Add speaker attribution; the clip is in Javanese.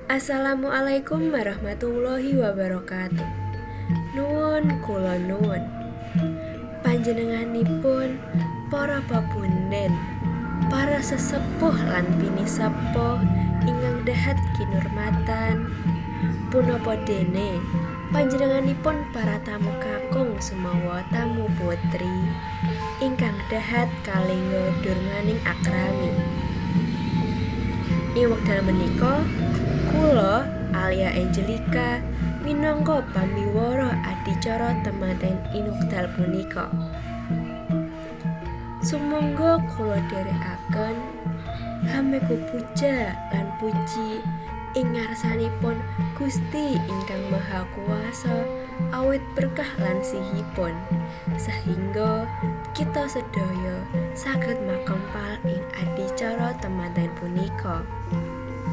Speaker 1: Assalamualaikum warahmatullahi wabarakatuh. Nuwun kula nuwun. Panjenenganipun para babunden, para sesepuh lan pinisapa ingkang dahat kinurmatan, punapa dene panjenenganipun para tamu kakung sumawa tamu putri ingkang dahat kalengga durmaning akrami. Ing wekdal menika kula Alia Angelika minangka pamiwara adicara temanten ing wekdal punika. Sumangga kula dherekaken hameku puja lan puji ing ngarsanipun Gusti ingkang Maha Kuwasa awit berkah lan sihipun sehingga kita sedaya saged makempal ing adicara temanten punika.